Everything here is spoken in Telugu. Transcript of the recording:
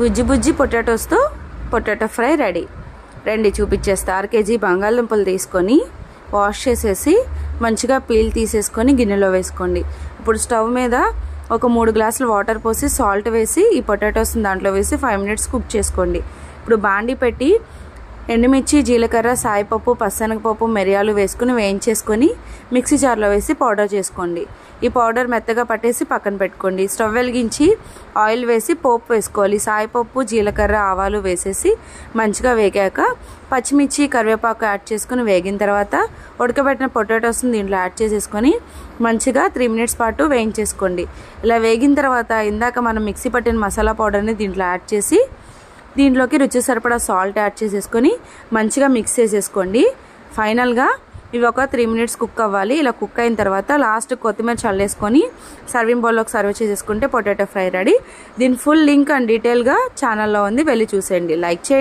బుజ్జి బుజ్జి పొటాటోస్తో పొటాటో ఫ్రై రెడీ. రండి చూపించేస్తా. 1 kg బంగాళదుంపలు తీసుకొని వాష్ చేసేసి మంచిగా పీల్ తీసేసుకొని గిన్నెలో వేసుకోండి. ఇప్పుడు స్టవ్ మీద ఒక 3 గ్లాసులు వాటర్ పోసి సాల్ట్ వేసి ఈ పొటాటోస్ని దాంట్లో వేసి 5 minutes కుక్ చేసుకోండి. ఇప్పుడు బాండి పెట్టి ఎండుమిర్చి, జీలకర్ర, సాయిపప్పు, పచ్చనగపప్పు, మిరియాలు వేసుకుని వేయించేసుకొని మిక్సీ జార్లో వేసి పౌడర్ చేసుకోండి. ఈ పౌడర్ మెత్తగా పట్టేసి పక్కన పెట్టుకోండి. స్టవ్ వెలిగించి ఆయిల్ వేసి పోపు వేసుకోవాలి. సాయిపప్పు, జీలకర్ర, ఆవాలు వేసేసి మంచిగా వేగాక పచ్చిమిర్చి, కరివేపాకు యాడ్ చేసుకుని వేగిన తర్వాత ఉడకబెట్టిన పొటాటోస్ని దీంట్లో యాడ్ చేసేసుకొని మంచిగా 3 minutes పాటు వేయించేసుకోండి. ఇలా వేగిన తర్వాత ఇందాక మనం మిక్సీ పట్టిన మసాలా పౌడర్ని దీంట్లో యాడ్ చేసి దీంట్లోకి రుచి సరిపడా సాల్ట్ యాడ్ చేసేసుకొని మంచిగా మిక్స్ చేసేసుకోండి. ఫైనల్గా ఇవి ఒక 3 minutes కుక్ అవ్వాలి. ఇలా కుక్ అయిన తర్వాత లాస్ట్ కొత్తిమీర చల్లేసుకొని సర్వింగ్ బౌల్లోకి సర్వ్ చేసేసుకుంటే పొటాటో ఫ్రై రెడీ. దీని ఫుల్ లింక్ అండ్ డీటెయిల్గా ఛానల్లో ఉంది, వెళ్ళి చూసేయండి. లైక్ చేయండి.